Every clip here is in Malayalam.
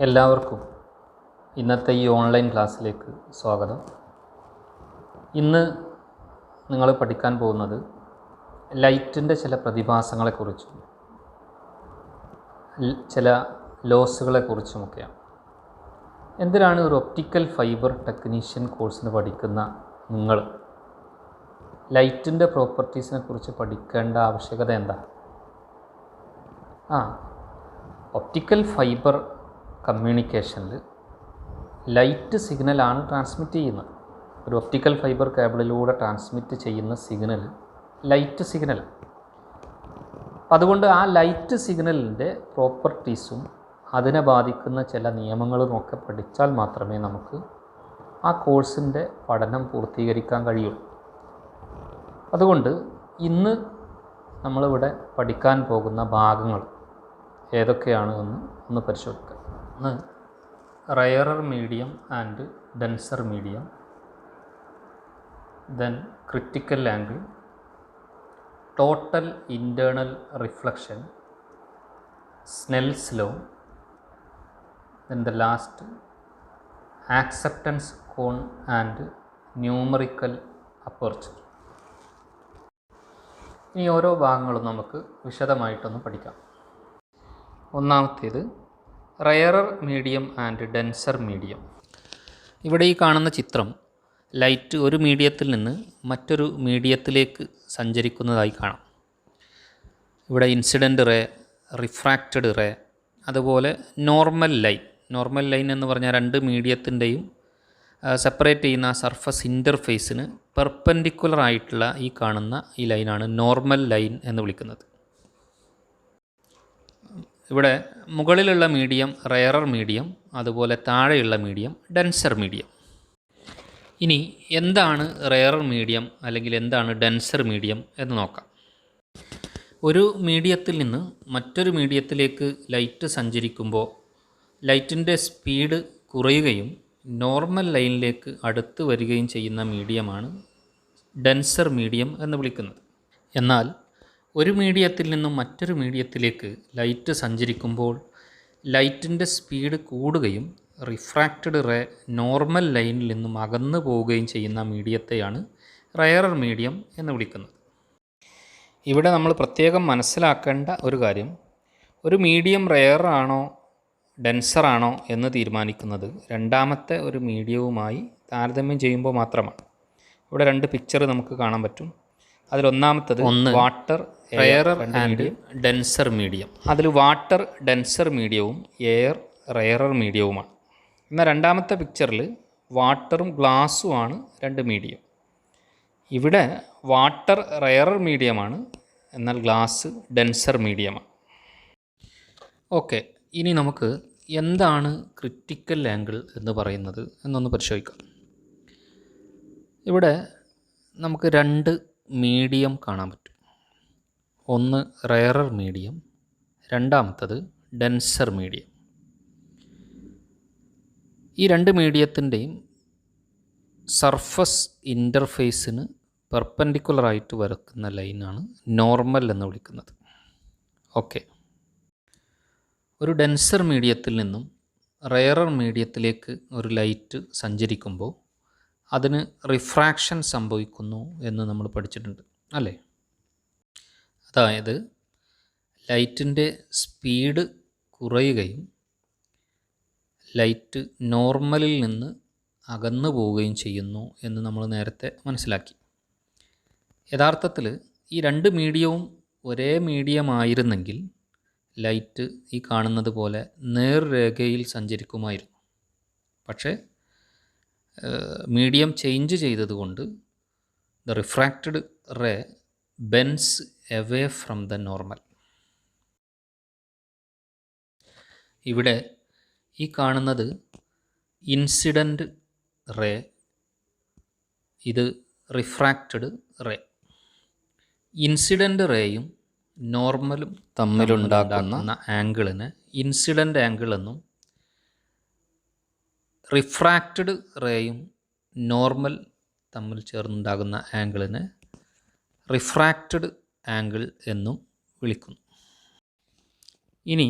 എല്ലാവർക്കും ഇന്നത്തെ ഈ ഓൺലൈൻ ക്ലാസ്സിലേക്ക് സ്വാഗതം. ഇന്ന് നിങ്ങൾ പഠിക്കാൻ പോകുന്നത് ലൈറ്റിൻ്റെ ചില പ്രതിഭാസങ്ങളെക്കുറിച്ചും ചില ലോസുകളെക്കുറിച്ചുമൊക്കെയാണ്. എന്തിനാണ് ഒരു ഒപ്റ്റിക്കൽ ഫൈബർ ടെക്നീഷ്യൻ കോഴ്സിന് പഠിക്കുന്ന നിങ്ങൾ ലൈറ്റിൻ്റെ പ്രോപ്പർട്ടീസിനെ കുറിച്ച് പഠിക്കേണ്ട ആവശ്യകത എന്താ? ഒപ്റ്റിക്കൽ ഫൈബർ കമ്മ്യൂണിക്കേഷനിൽ ലൈറ്റ് സിഗ്നലാണ് ട്രാൻസ്മിറ്റ് ചെയ്യുന്നത്. ഒരു ഒപ്റ്റിക്കൽ ഫൈബർ കേബിളിലൂടെ ട്രാൻസ്മിറ്റ് ചെയ്യുന്ന സിഗ്നൽ ലൈറ്റ് സിഗ്നൽ. അതുകൊണ്ട് ആ ലൈറ്റ് സിഗ്നലിൻ്റെ പ്രോപ്പർട്ടീസും അതിനെ ബാധിക്കുന്ന ചില നിയമങ്ങളുമൊക്കെ പഠിച്ചാൽ മാത്രമേ നമുക്ക് ആ കോഴ്സിൻ്റെ പഠനം പൂർത്തീകരിക്കാൻ കഴിയുള്ളൂ. അതുകൊണ്ട് ഇന്ന് നമ്മളിവിടെ പഠിക്കാൻ പോകുന്ന ഭാഗങ്ങൾ ഏതൊക്കെയാണ് എന്ന് ഒന്ന് പരിശോധിക്കാം. ഒന്ന്, rarer medium and denser medium, then critical angle, total internal reflection, Snell's law, then the last acceptance cone and numerical aperture. ഇനി ഓരോ ഭാഗങ്ങളും നമുക്ക് വിശദമായിട്ടൊന്ന് പഠിക്കാം. ഒന്നാമത്തേത് rarer medium and denser medium. ഇവിടെ ഈ കാണുന്ന ചിത്രം ലൈറ്റ് ഒരു മീഡിയത്തിൽ നിന്ന് മറ്റൊരു മീഡിയത്തിലേക്ക് സഞ്ചരിക്കുന്നതായി കാണാം. ഇവിടെ ഇൻസിഡൻറ്റ് റേ, റിഫ്രാക്റ്റഡ് റേ, അതുപോലെ നോർമൽ ലൈൻ എന്ന് പറഞ്ഞാൽ രണ്ട് മീഡിയത്തിൻ്റെയും സെപ്പറേറ്റ് ചെയ്യുന്ന സർഫസ് ഇൻ്റർഫേസിന് പെർപെൻഡിക്കുലർ ആയിട്ടുള്ള ഈ കാണുന്ന ഈ ലൈനാണ് നോർമൽ ലൈൻ എന്ന് വിളിക്കുന്നത്. ഇവിടെ മുകളിലുള്ള മീഡിയം റയറർ മീഡിയം, അതുപോലെ താഴെയുള്ള മീഡിയം ഡെൻസർ മീഡിയം. ഇനി എന്താണ് റയറർ മീഡിയം അല്ലെങ്കിൽ എന്താണ് ഡെൻസർ മീഡിയം എന്ന് നോക്കാം. ഒരു മീഡിയത്തിൽ നിന്ന് മറ്റൊരു മീഡിയത്തിലേക്ക് ലൈറ്റ് സഞ്ചരിക്കുമ്പോൾ ലൈറ്റിൻ്റെ സ്പീഡ് കുറയുകയും നോർമൽ ലൈനിലേക്ക് അടുത്ത് വരികയും ചെയ്യുന്ന മീഡിയമാണ് ഡെൻസർ മീഡിയം എന്ന് വിളിക്കുന്നത്. എന്നാൽ ഒരു മീഡിയത്തിൽ നിന്നും മറ്റൊരു മീഡിയത്തിലേക്ക് ലൈറ്റ് സഞ്ചരിക്കുമ്പോൾ ലൈറ്റിൻ്റെ സ്പീഡ് കൂടുകയും റിഫ്രാക്റ്റഡ് റേ നോർമൽ ലൈനിൽ നിന്നും അകന്നു പോവുകയും ചെയ്യുന്ന മീഡിയത്തെയാണ് റയറർ മീഡിയം എന്ന് വിളിക്കുന്നത്. ഇവിടെ നമ്മൾ പ്രത്യേകം മനസ്സിലാക്കേണ്ട ഒരു കാര്യം, ഒരു മീഡിയം റയർ ആണോ ഡെൻസർ ആണോ എന്ന് തീരുമാനിക്കുന്നത് രണ്ടാമത്തെ ഒരു മീഡിയവുമായി താരതമ്യം ചെയ്യുമ്പോൾ മാത്രമാണ്. ഇവിടെ രണ്ട് പിക്ചർ നമുക്ക് കാണാൻ പറ്റും. അതിലൊന്നാമത്തത് water rarer and denser medium. അതിൽ വാട്ടർ ഡെൻസർ മീഡിയവും എയർ റയറർ മീഡിയവുമാണ്. എന്നാൽ രണ്ടാമത്തെ പിക്ചറിൽ വാട്ടറും ഗ്ലാസ്സുമാണ് രണ്ട് മീഡിയം. ഇവിടെ വാട്ടർ റയറർ മീഡിയമാണ്, എന്നാൽ ഗ്ലാസ് ഡെൻസർ മീഡിയമാണ്. ഓക്കെ, ഇനി നമുക്ക് എന്താണ് ക്രിറ്റിക്കൽ ആംഗിൾ എന്ന് പറയുന്നത് എന്നൊന്ന് പരിശോധിക്കാം. ഇവിടെ നമുക്ക് രണ്ട് മീഡിയം കാണാൻ പറ്റും. ഒന്ന് റയറർ മീഡിയം, രണ്ടാമത്തത് ഡെൻസർ മീഡിയം. ഈ രണ്ട് മീഡിയത്തിൻ്റെയും സർഫസ് ഇൻ്റർഫേസിന് പെർപെൻഡിക്കുലറായിട്ട് വരക്കുന്ന ലൈനാണ് നോർമൽ എന്ന് വിളിക്കുന്നത്. ഓക്കെ, ഒരു ഡെൻസർ മീഡിയത്തിൽ നിന്നും റയറർ മീഡിയത്തിലേക്ക് ഒരു ലൈറ്റ് സഞ്ചരിക്കുമ്പോൾ അതിന് റിഫ്രാക്ഷൻ സംഭവിക്കുന്നു എന്ന് നമ്മൾ പഠിച്ചിട്ടുണ്ട് അല്ലേ? അതായത് ലൈറ്റിൻ്റെ സ്പീഡ് കുറയുകയും ലൈറ്റ് നോർമലിൽ നിന്ന് അകന്നു പോവുകയും ചെയ്യുന്നു എന്ന് നമ്മൾ നേരത്തെ മനസ്സിലാക്കി. യഥാർത്ഥത്തിൽ ഈ രണ്ട് മീഡിയവും ഒരേ മീഡിയമായിരുന്നെങ്കിൽ ലൈറ്റ് ഈ കാണുന്നത് പോലെ നേർരേഖയിൽ സഞ്ചരിക്കുമായിരുന്നു. പക്ഷേ മീഡിയം ചേഞ്ച് ചെയ്തതുകൊണ്ട് the refracted ray bends away from the normal. ഇവിടെ ഈ കാണുന്നത് ഇൻസിഡൻറ്റ് റേ, ഇത് റിഫ്രാക്റ്റഡ് റേ. ഇൻസിഡൻറ്റ് റേയും നോർമലും തമ്മിലുണ്ടാകുന്ന ആംഗിളിന് ഇൻസിഡൻറ്റ് ആംഗിൾ എന്നും റിഫ്രാക്റ്റഡ് റേയും നോർമൽ തമ്മിൽ ചേർന്നുണ്ടാകുന്ന ആംഗിളിനെ റിഫ്രാക്റ്റഡ് ആംഗിൾ എന്നും വിളിക്കുന്നു. ഇനി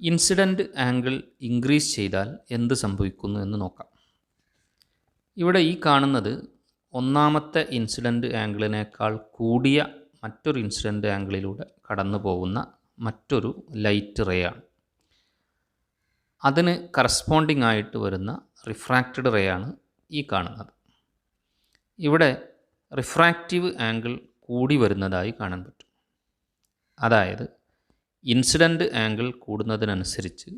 ഇൻസിഡൻറ്റ് ആംഗിൾ ഇൻക്രീസ് ചെയ്താൽ എന്ത് സംഭവിക്കുന്നു എന്ന് നോക്കാം. ഇവിടെ ഈ കാണുന്നത് ഒന്നാമത്തെ ഇൻസിഡൻറ്റ് ആംഗിളിനേക്കാൾ കൂടിയ മറ്റൊരു ഇൻസിഡൻറ്റ് ആംഗിളിലൂടെ കടന്നു പോകുന്ന മറ്റൊരു ലൈറ്റ് റേ ആണ്. അതിന് കറസ്പോണ്ടിങ് ആയിട്ട് വരുന്ന റിഫ്രാക്റ്റഡ് റേ ആണ് ഈ കാണുന്നത്. ഇവിടെ റിഫ്രാക്റ്റീവ് ആംഗിൾ കൂടി വരുന്നതായി കാണാൻ പറ്റും. അതായത് ഇൻസിഡൻറ്റ് ആംഗിൾ കൂടുന്നതിനനുസരിച്ച്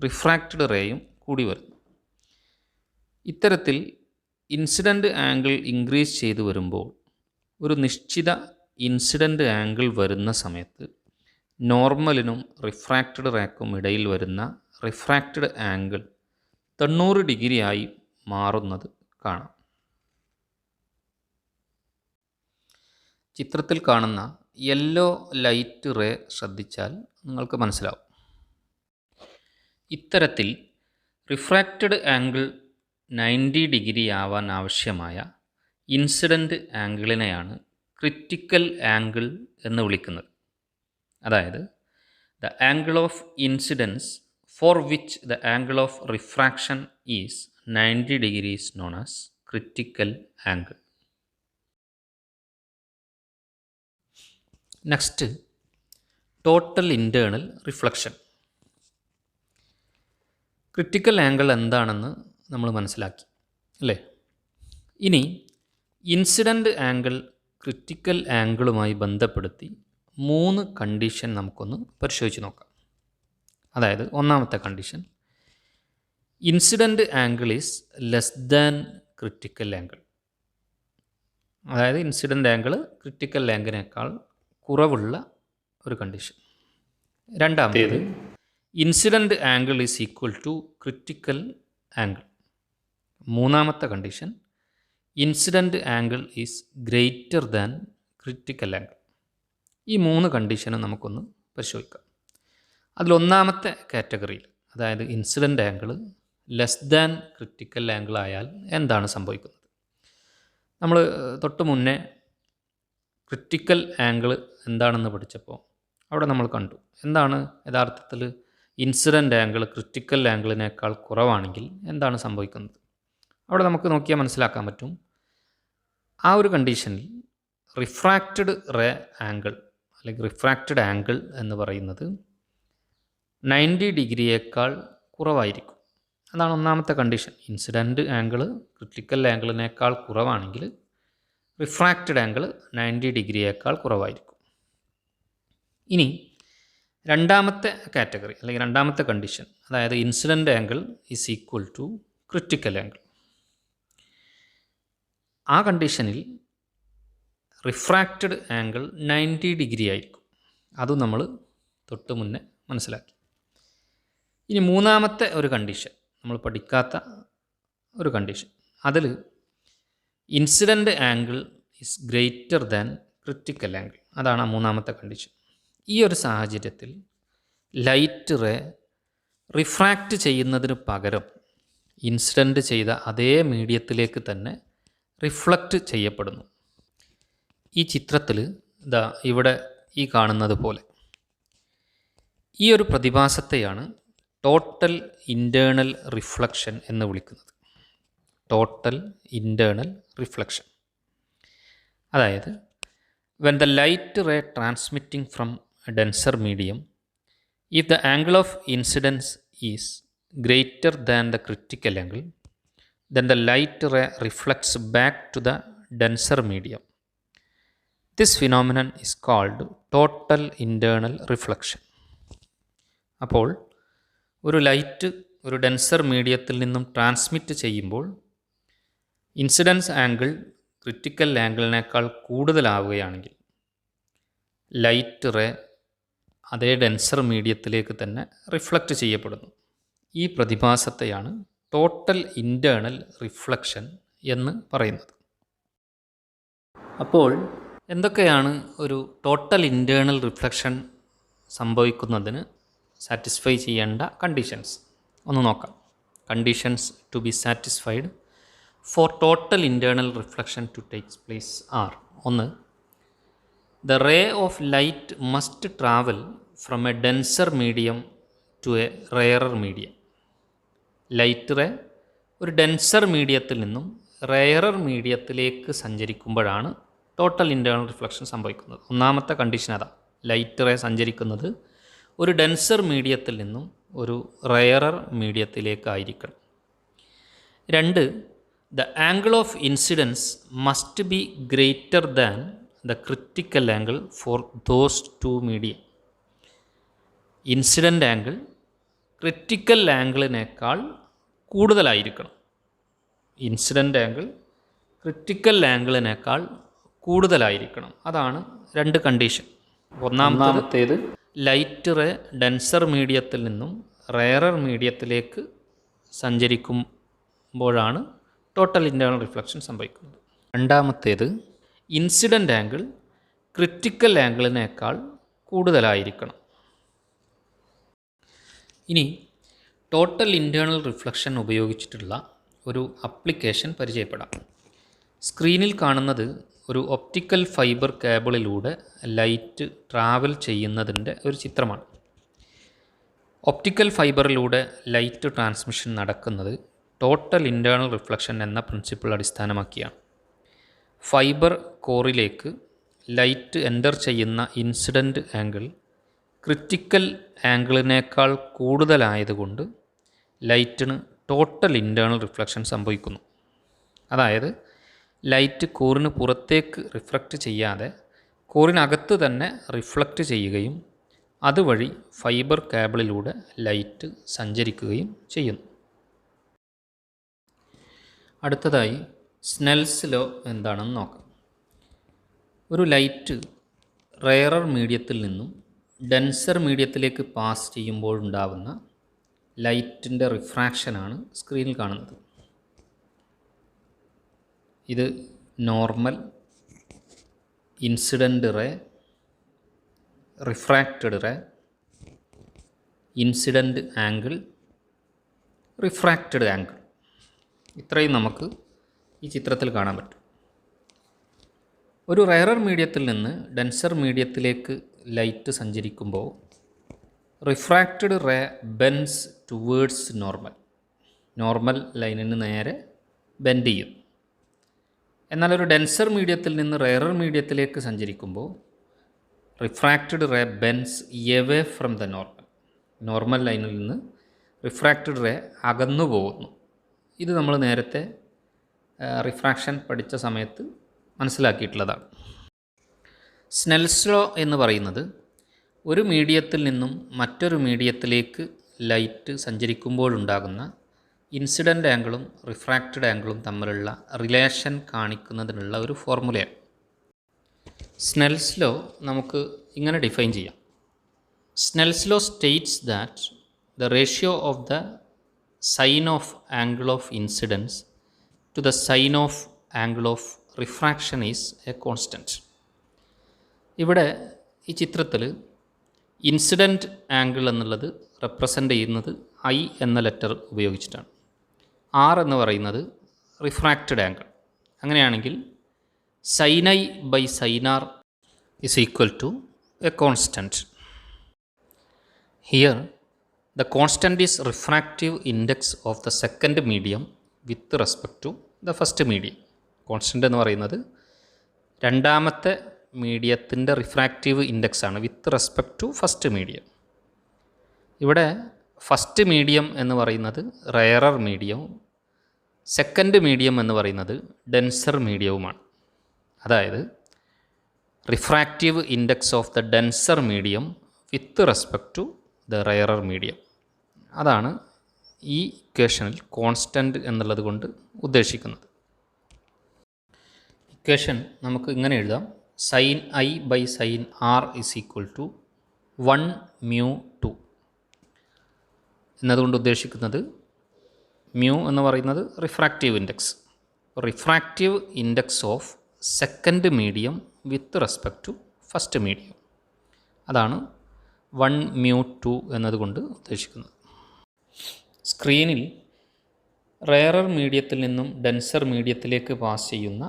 റിഫ്രാക്റ്റഡ് റേയും കൂടി വരുന്നു. ഇത്തരത്തിൽ ഇൻസിഡൻറ്റ് ആംഗിൾ ഇൻക്രീസ് ചെയ്തു വരുമ്പോൾ ഒരു നിശ്ചിത ഇൻസിഡൻറ്റ് ആംഗിൾ വരുന്ന സമയത്ത് നോർമലിനും റിഫ്രാക്റ്റഡ് റേക്കും ഇടയിൽ വരുന്ന റിഫ്രാക്റ്റഡ് ആംഗിൾ 90 ഡിഗ്രി ആയി മാറുന്നത് കാണാം. ചിത്രത്തിൽ കാണുന്ന യെല്ലോ ലൈറ്റ് റേ ശ്രദ്ധിച്ചാൽ നിങ്ങൾക്ക് മനസ്സിലാവും. ഇത്തരത്തിൽ റിഫ്രാക്റ്റഡ് ആംഗിൾ 90 ഡിഗ്രി ആവാൻ ആവശ്യമായ ഇൻസിഡൻറ്റ് ആംഗിളിനെയാണ് ക്രിറ്റിക്കൽ ആംഗിൾ എന്ന് വിളിക്കുന്നത്. അതായത് the angle of incidence for which the angle of refraction is 90 degree is known as critical angle. Next, total internal reflection. Critical angle എന്താണെന്ന് നമ്മൾ മനസ്സിലാക്കി അല്ലേ? ഇനി ഇൻസിഡൻറ്റ് ആംഗിൾ ക്രിറ്റിക്കൽ ആംഗിളുമായി ബന്ധപ്പെടുത്തി 3 കണ്ടീഷൻ നമുക്കൊന്ന് പരിശോധിച്ച് നോക്കാം. അതായത് ഒന്നാമത്തെ condition, incident angle is less than critical angle. അതായത് ഇൻസിഡൻറ്റ് ആംഗിൾ ക്രിറ്റിക്കൽ ആംഗിളിനേക്കാൾ കുറവുള്ള ഒരു കണ്ടീഷൻ. രണ്ടാമത്തേത്, incident angle is equal to critical angle. മൂന്നാമത്തെ condition, incident angle is greater than critical angle. ഈ 3 കണ്ടീഷനും നമുക്കൊന്ന് പരിശോധിക്കാം. അതിലൊന്നാമത്തെ കാറ്റഗറിയിൽ, അതായത് incident angle less than critical angle ആയാൽ എന്താണ് സംഭവിക്കുന്നത്? നമ്മൾ തൊട്ട് മുന്നേ ക്രിറ്റിക്കൽ ആംഗിൾ എന്താണെന്ന് പഠിച്ചപ്പോൾ അവിടെ നമ്മൾ കണ്ടു എന്താണ് യഥാർത്ഥത്തിൽ ഇൻസിഡൻറ്റ് ആംഗിൾ ക്രിറ്റിക്കൽ ആംഗിളിനേക്കാൾ കുറവാണെങ്കിൽ എന്താണ് സംഭവിക്കുന്നത്. അവിടെ നമുക്ക് നോക്കിയാൽ മനസ്സിലാക്കാൻ പറ്റും, ആ ഒരു കണ്ടീഷനിൽ റിഫ്രാക്റ്റഡ് റേ ആംഗിൾ അല്ലെങ്കിൽ റിഫ്രാക്റ്റഡ് ആംഗിൾ എന്ന് പറയുന്നത് 90 ഡിഗ്രിയേക്കാൾ കുറവായിരിക്കും. അതാണ് ഒന്നാമത്തെ കണ്ടീഷൻ. ഇൻസിഡൻറ്റ് ആംഗിൾ ക്രിറ്റിക്കൽ ആംഗിളിനേക്കാൾ കുറവാണെങ്കിൽ റിഫ്രാക്റ്റഡ് ആംഗിൾ 90 ഡിഗ്രിയേക്കാൾ കുറവായിരിക്കും. ഇനി രണ്ടാമത്തെ കാറ്റഗറി അല്ലെങ്കിൽ രണ്ടാമത്തെ കണ്ടീഷൻ, അതായത് incident angle is equal to critical angle. ആ കണ്ടീഷനിൽ റിഫ്രാക്റ്റഡ് ആംഗിൾ 90 ഡിഗ്രി ആയിരിക്കും. അതും നമ്മൾ തൊട്ട് മുന്നേ മനസ്സിലാക്കി. ഇനി മൂന്നാമത്തെ ഒരു കണ്ടീഷൻ, നമ്മൾ പഠിക്കാത്ത ഒരു കണ്ടീഷൻ, അതിൽ incident angle is greater than critical angle. അതാണ് ആ മൂന്നാമത്തെ കണ്ടീഷൻ. ഈ ഒരു സാഹചര്യത്തിൽ ലൈറ്റ് റേ റിഫ്രാക്റ്റ് ചെയ്യുന്നതിന് പകരം ഇൻസിഡൻറ്റ് ചെയ്ത അതേ മീഡിയത്തിലേക്ക് തന്നെ റിഫ്ലക്റ്റ് ചെയ്യപ്പെടുന്നു. ഈ ചിത്രത്തിൽ ഇവിടെ ഈ കാണുന്നത് പോലെ ഈ ഒരു പ്രതിഭാസത്തെയാണ് ടോട്ടൽ ഇൻറ്റേർണൽ റിഫ്ലക്ഷൻ എന്ന് വിളിക്കുന്നത്. ടോട്ടൽ ഇൻറ്റേർണൽ റിഫ്ലക്ഷൻ, അതായത് when the light ray transmitting from a denser medium, if the angle of incidence is greater than the critical angle, then the light ray reflects back to the denser medium. This phenomenon is called total internal reflection. അപ്പോൾ ഒരു ലൈറ്റ് ഒരു ഡെൻസർ മീഡിയത്തിൽ നിന്നും ട്രാൻസ്മിറ്റ് ചെയ്യുമ്പോൾ ഇൻസിഡൻസ് ആംഗിൾ ക്രിറ്റിക്കൽ ആംഗിളിനേക്കാൾ കൂടുതലാവുകയാണെങ്കിൽ ലൈറ്റ് റേ അതേ ഡെൻസർ മീഡിയത്തിലേക്ക് തന്നെ റിഫ്ലക്റ്റ് ചെയ്യപ്പെടുന്നു. ഈ പ്രതിഭാസത്തെയാണ് ടോട്ടൽ ഇൻറ്റേർണൽ റിഫ്ലക്ഷൻ എന്ന് പറയുന്നത്. അപ്പോൾ എന്തൊക്കെയാണ് ഒരു ടോട്ടൽ ഇൻറ്റേർണൽ റിഫ്ലക്ഷൻ സംഭവിക്കുന്നതിന് സാറ്റിസ്ഫൈ ചെയ്യേണ്ട കണ്ടീഷൻസ് ഒന്ന് നോക്കാം. Conditions to be satisfied for total internal reflection to takes place are: ഒന്ന്, the ray of light must travel from a denser medium to a rarer medium. Light ray ഒരു ഡെൻസർ മീഡിയത്തിൽ നിന്നും റെയറർ മീഡിയത്തിലേക്ക് സഞ്ചരിക്കുമ്പോഴാണ് ടോട്ടൽ ഇൻറ്റേർണൽ റിഫ്ലക്ഷൻ സംഭവിക്കുന്നത്. ഒന്നാമത്തെ കണ്ടീഷൻ അതാ, ലൈറ്റ് റേ സഞ്ചരിക്കുന്നത് ഒരു ഡെൻസർ മീഡിയത്തിൽ നിന്നും ഒരു റെയറർ മീഡിയത്തിലേക്കായിരിക്കണം. 2, the angle of incidence must be greater than the critical angle for those two medium. Incident angle critical ആംഗിളിനേക്കാൾ കൂടുതലായിരിക്കണം. ഇൻസിഡൻ്റ് ആംഗിൾ ക്രിറ്റിക്കൽ ആംഗിളിനേക്കാൾ കൂടുതലായിരിക്കണം. അതാണ് 2 കണ്ടീഷൻ. ഒന്നാമത്തേത് ലൈറ്റ് റേ ഡെൻസർ മീഡിയത്തിൽ നിന്നും റെയറർ മീഡിയത്തിലേക്ക് സഞ്ചരിക്കുമ്പോഴാണ് ടോട്ടൽ ഇൻറ്റേർണൽ റിഫ്ലക്ഷൻ സംഭവിക്കുന്നത്. രണ്ടാമത്തേത് ഇൻസിഡൻ്റ് ആംഗിൾ ക്രിറ്റിക്കൽ ആംഗിളിനേക്കാൾ കൂടുതലായിരിക്കണം. ഇനി ടോട്ടൽ ഇൻറ്റേർണൽ റിഫ്ലക്ഷൻ ഉപയോഗിച്ചിട്ടുള്ള ഒരു അപ്ലിക്കേഷൻ പരിചയപ്പെടാം. സ്ക്രീനിൽ കാണുന്നത് ഒരു ഒപ്റ്റിക്കൽ ഫൈബർ കേബിളിലൂടെ ലൈറ്റ് ട്രാവൽ ചെയ്യുന്നതിൻ്റെ ഒരു ചിത്രമാണ്. ഒപ്റ്റിക്കൽ ഫൈബറിലൂടെ ലൈറ്റ് ട്രാൻസ്മിഷൻ നടക്കുന്നത് ടോട്ടൽ ഇൻറ്റേർണൽ റിഫ്ലക്ഷൻ എന്ന പ്രിൻസിപ്പിൾ അടിസ്ഥാനമാക്കിയാണ്. ഫൈബർ കോറിലേക്ക് ലൈറ്റ് എൻ്റർ ചെയ്യുന്ന ഇൻസിഡൻ്റ് ആംഗിൾ ക്രിറ്റിക്കൽ ആംഗിളിനേക്കാൾ കൂടുതലായതുകൊണ്ട് ലൈറ്റിന് ടോട്ടൽ ഇൻറ്റേർണൽ റിഫ്ലക്ഷൻ സംഭവിക്കുന്നു. അതായത് ലൈറ്റ് കോറിന് പുറത്തേക്ക് റിഫ്ലക്റ്റ് ചെയ്യാതെ കോറിനകത്ത് തന്നെ റിഫ്ലക്റ്റ് ചെയ്യുകയും അതുവഴി ഫൈബർ കേബിളിലൂടെ ലൈറ്റ് സഞ്ചരിക്കുകയും ചെയ്യുന്നു. അടുത്തതായി സ്നെൽസ് ലോ എന്താണെന്ന് നോക്കാം. ഒരു ലൈറ്റ് റെയറർ മീഡിയത്തിൽ നിന്നും ഡെൻസർ മീഡിയത്തിലേക്ക് പാസ് ചെയ്യുമ്പോഴുണ്ടാവുന്ന ലൈറ്റിൻ്റെ റിഫ്രാക്ഷനാണ് സ്ക്രീനിൽ കാണുന്നത്. ഇത് normal, incident ray, refracted ray, incident angle, refracted angle, ഇത്രയും നമുക്ക് ഈ ചിത്രത്തിൽ കാണാൻ പറ്റും. ഒരു റെയറർ മീഡിയത്തിൽ നിന്ന് ഡെൻസർ മീഡിയത്തിലേക്ക് ലൈറ്റ് സഞ്ചരിക്കുമ്പോൾ refracted ray bends towards normal ലൈനിന് നേരെ ബെൻഡ് ചെയ്യും. എന്നാൽ ഒരു ഡെൻസർ മീഡിയത്തിൽ നിന്ന് റെയറർ മീഡിയത്തിലേക്ക് സഞ്ചരിക്കുമ്പോൾ refracted ray bends away from the normal ലൈനിൽ നിന്ന് റിഫ്രാക്റ്റഡ് റേ അകന്നു പോകുന്നു. ഇത് നമ്മൾ നേരത്തെ റിഫ്രാക്ഷൻ പഠിച്ച സമയത്ത് മനസ്സിലാക്കിയിട്ടുള്ളതാണ്. സ്നെൽസ് ലോ എന്ന് പറയുന്നത് ഒരു മീഡിയത്തിൽ നിന്നും മറ്റൊരു മീഡിയത്തിലേക്ക് ലൈറ്റ് സഞ്ചരിക്കുമ്പോഴുണ്ടാകുന്ന ഇൻസിഡൻ്റ് ആംഗിളും റിഫ്രാക്റ്റഡ് ആംഗിളും തമ്മിലുള്ള റിലേഷൻ കാണിക്കുന്നതിനുള്ള ഒരു ഫോർമുലയാണ്. സ്നെൽസ് ലോ നമുക്ക് ഇങ്ങനെ ഡിഫൈൻ ചെയ്യാം. Snell's law states that the ratio of the sine of angle of incidence to the sine of angle of refraction is a constant. ഇവിടെ ഈ ചിത്രത്തിൽ ഇൻസിഡൻറ്റ് ആംഗിൾ എന്നുള്ളത് റെപ്രസെൻ്റ് ചെയ്യുന്നത് ഐ എന്ന ലെറ്റർ ഉപയോഗിച്ചിട്ടാണ്. ആർ എന്ന് പറയുന്നത് റിഫ്രാക്റ്റഡ് ആംഗിൾ. അങ്ങനെയാണെങ്കിൽ sine I by sine R is equal to a constant. Here the constant is refractive index of the second medium with respect to the first medium. Constant എന്ന് പറയുന്നത് രണ്ടാമത്തെ മീഡിയത്തിൻ്റെ റിഫ്രാക്റ്റീവ് ഇൻഡെക്സാണ് with respect to first medium. ഇവിടെ ഫസ്റ്റ് മീഡിയം എന്ന് പറയുന്നത് റെയറർ മീഡിയവും സെക്കൻഡ് മീഡിയം എന്ന് പറയുന്നത് ഡെൻസർ മീഡിയവുമാണ്. അതായത് refractive index of the denser medium with respect to the rarer medium. അതാണ് ഈ ഇക്വേഷനിൽ കോൺസ്റ്റൻറ്റ് എന്നുള്ളത് കൊണ്ട് ഉദ്ദേശിക്കുന്നത്. ഇക്വേഷൻ നമുക്ക് ഇങ്ങനെ എഴുതാം. Sine I by sine R is equal to 1μ2 എന്നതുകൊണ്ട് ഉദ്ദേശിക്കുന്നത് മ്യൂ എന്ന് പറയുന്നത് refractive index. Refractive index of second medium with respect to first medium. അതാണ് 1μ2 എന്നതുകൊണ്ട് ഉദ്ദേശിക്കുന്നത്. സ്ക്രീനിൽ റെയറർ മീഡിയത്തിൽ നിന്നും ഡെൻസർ മീഡിയത്തിലേക്ക് പാസ് ചെയ്യുന്ന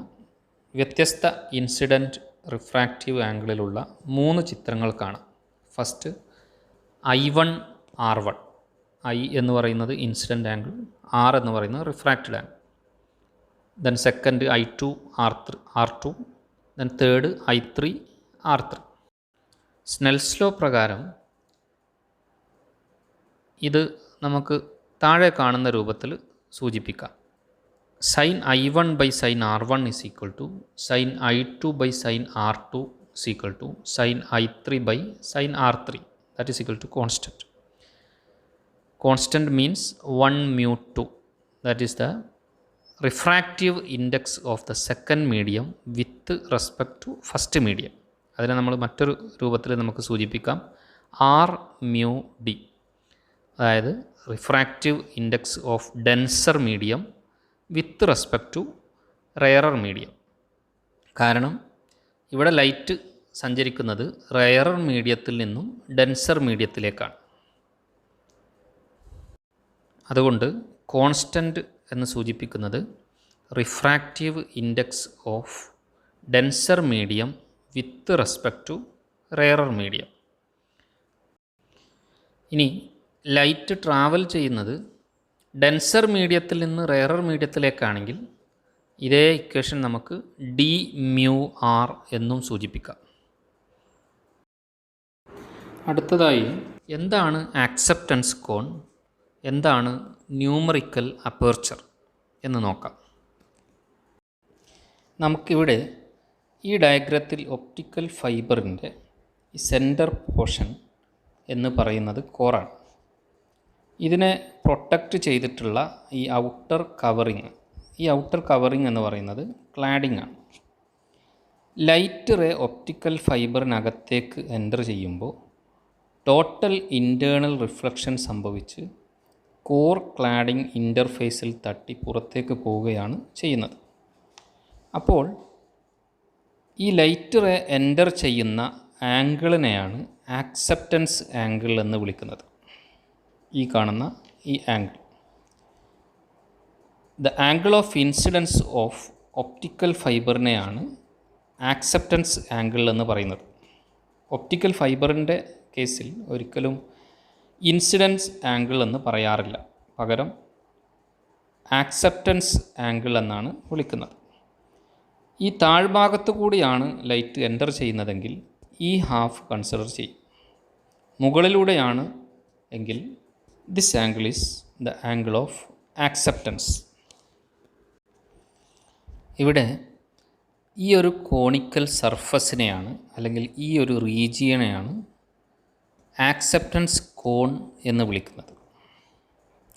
വ്യത്യസ്ത ഇൻസിഡൻറ്റ് റിഫ്രാക്റ്റീവ് ആംഗിളിലുള്ള 3 ചിത്രങ്ങൾ കാണാം. First I1 R1. I എന്ന് പറയുന്നത് ഇൻസിഡൻറ്റ് ആംഗിൾ, R എന്ന് പറയുന്നത് refracted angle. Then second I2 R2, then third I3 R3. Snell's law പ്രകാരം ഇത് നമുക്ക് താഴെ കാണുന്ന രൂപത്തിൽ സൂചിപ്പിക്കാം. Sine I1 by sine R1 is equal to sine I2 by sine R2 is equal to sine I3 by sine R3. That is equal to constant. Constant means 1 mu 2. That is the refractive index of the second medium with respect to first medium. അതിനെ നമ്മൾ മറ്റൊരു രൂപത്തിൽ നമുക്ക് സൂചിപ്പിക്കാം R mu D. അതായത് refractive index of denser medium with respect to rarer medium. കാരണം ഇവിടെ ലൈറ്റ് സഞ്ചരിക്കുന്നത് റെയറർ മീഡിയത്തിൽ നിന്നും ഡെൻസർ മീഡിയത്തിലേക്കാണ്. അതുകൊണ്ട് കോൺസ്റ്റൻറ്റ് എന്ന് സൂചിപ്പിക്കുന്നത് refractive index of denser medium with respect to rarer medium. ഇനി ലൈറ്റ് ട്രാവൽ ചെയ്യുന്നത് ഡെൻസർ മീഡിയത്തിൽ നിന്ന് റെയറർ മീഡിയത്തിലേക്കാണെങ്കിൽ ഇതേ ഇക്വേഷൻ നമുക്ക് ഡി മ്യൂ ആർ എന്നും സൂചിപ്പിക്കാം. അടുത്തതായി എന്താണ് ആക്സെപ്റ്റൻസ് കോൺ, എന്താണ് ന്യൂമറിക്കൽ അപ്പേർച്ചർ എന്ന് നോക്കാം. നമുക്കിവിടെ ഈ ഡയഗ്രത്തിൽ ഒപ്റ്റിക്കൽ ഫൈബറിൻ്റെ ഈ സെൻറ്റർ പോർഷൻ എന്ന് പറയുന്നത് കോറാണ്. ഇതിനെ പ്രൊട്ടക്റ്റ് ചെയ്തിട്ടുള്ള ഈ ഔട്ടർ കവറിങ് എന്ന് പറയുന്നത് ക്ലാഡിംഗ് ആണ്. ലൈറ്റ് റേ ഒപ്റ്റിക്കൽ ഫൈബറിനകത്തേക്ക് എൻ്റർ ചെയ്യുമ്പോൾ ടോട്ടൽ ഇൻറ്റേർണൽ റിഫ്ലക്ഷൻ സംഭവിച്ച് കോർ ക്ലാഡിംഗ് ഇൻ്റർഫേസിൽ തട്ടി പുറത്തേക്ക് പോവുകയാണ് ചെയ്യുന്നത്. അപ്പോൾ ഈ ലൈറ്റ് റേ എൻ്റർ ചെയ്യുന്ന ആംഗിളിനെയാണ് ആക്സെപ്റ്റൻസ് ആംഗിൾ എന്ന് വിളിക്കുന്നത്. ഈ കാണുന്ന ഈ angle, the angle of incidence of optical ഫൈബറിനെയാണ് ആക്സെപ്റ്റൻസ് ആംഗിൾ എന്ന് പറയുന്നത്. ഒപ്റ്റിക്കൽ ഫൈബറിൻ്റെ കേസിൽ ഒരിക്കലും ഇൻസിഡൻസ് ആംഗിൾ എന്ന് പറയാറില്ല, പകരം ആക്സെപ്റ്റൻസ് ആംഗിൾ എന്നാണ് വിളിക്കുന്നത്. ഈ താഴ്ഭാഗത്തു കൂടിയാണ് ലൈറ്റ് എൻ്റർ ചെയ്യുന്നതെങ്കിൽ ഈ ഹാഫ് കൺസിഡർ ചെയ്യും. മുകളിലൂടെയാണ് എങ്കിൽ this angle is the angle of acceptance. ഇവിടെ ഈ ഒരു കോണിക്കൽ സർഫസിനെയാണ് അല്ലെങ്കിൽ ഈ ഒരു റീജിയനെയാണ് ആക്സെപ്റ്റൻസ് കോൺ എന്ന് വിളിക്കുന്നത്.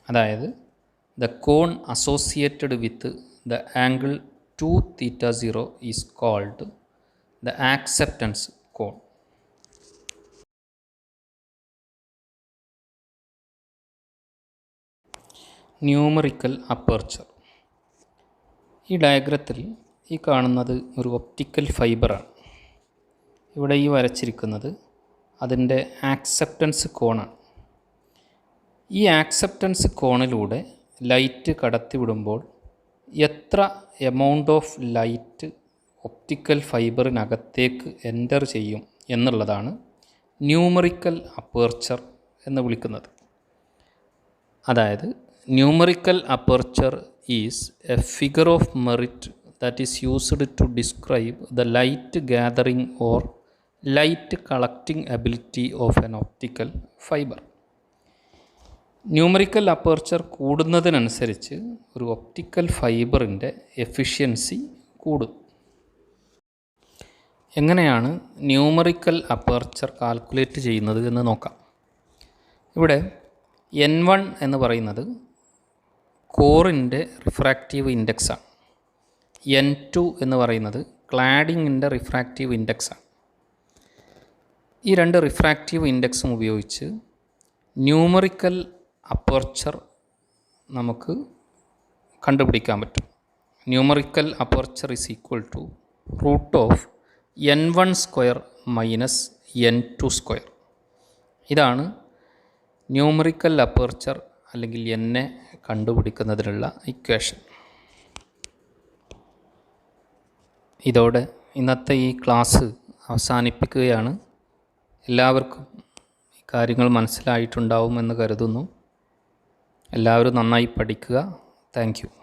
അതായത് the cone associated with the angle 2θ0 is called the acceptance cone. Numerical aperture. ഈ ഡയഗ്രത്തിൽ ഈ കാണുന്നത് ഒരു ഒപ്റ്റിക്കൽ ഫൈബറാണ്. ഇവിടെ ഈ വരച്ചിരിക്കുന്നത് അതിൻ്റെ ആക്സെപ്റ്റൻസ് കോണാണ്. ഈ ആക്സെപ്റ്റൻസ് കോണിലൂടെ ലൈറ്റ് കടത്തിവിടുമ്പോൾ എത്ര എമൗണ്ട് ഓഫ് ലൈറ്റ് ഒപ്റ്റിക്കൽ ഫൈബറിനകത്തേക്ക് എൻ്റർ ചെയ്യും എന്നുള്ളതാണ് ന്യൂമറിക്കൽ അപ്പേർച്ചർ എന്ന് വിളിക്കുന്നത്. അതായത് numerical aperture is a figure of merit that is used to describe the light gathering or light collecting ability of an optical fibre. Numerical aperture കൂടുന്നതിനനുസരിച്ച് ഒരു ഒപ്റ്റിക്കൽ ഫൈബറിൻ്റെ എഫിഷ്യൻസി കൂടും. എങ്ങനെയാണ് ന്യൂമറിക്കൽ അപ്പേർച്ചർ കാൽക്കുലേറ്റ് ചെയ്യുന്നത് എന്ന് നോക്കാം. ഇവിടെ N1 എന്ന് പറയുന്നത് കോറിൻ്റെ റിഫ്രാക്റ്റീവ് ഇൻഡെക്സാണ്. N2 എന്ന് പറയുന്നത് ക്ലാഡിങ്ങിൻ്റെ റിഫ്രാക്റ്റീവ് ഇൻഡെക്സാണ്. ഈ രണ്ട് റിഫ്രാക്റ്റീവ് ഇൻഡെക്സും ഉപയോഗിച്ച് ന്യൂമറിക്കൽ അപ്പേർച്ചർ നമുക്ക് കണ്ടുപിടിക്കാൻ പറ്റും. Numerical aperture is equal to root of N1 square minus N2 square. ഇതാണ് ന്യൂമറിക്കൽ അപ്പേർച്ചർ അല്ലെങ്കിൽ എന്നെ കണ്ടുപിടിക്കുന്നതിനുള്ള ഇക്വേഷൻ. ഇതോടെ ഇന്നത്തെ ഈ ക്ലാസ് അവസാനിപ്പിക്കുകയാണ്. എല്ലാവർക്കും ഈ കാര്യങ്ങൾ മനസ്സിലായിട്ടുണ്ടാവുമെന്ന് കരുതുന്നു. എല്ലാവരും നന്നായി പഠിക്കുക. Thank you.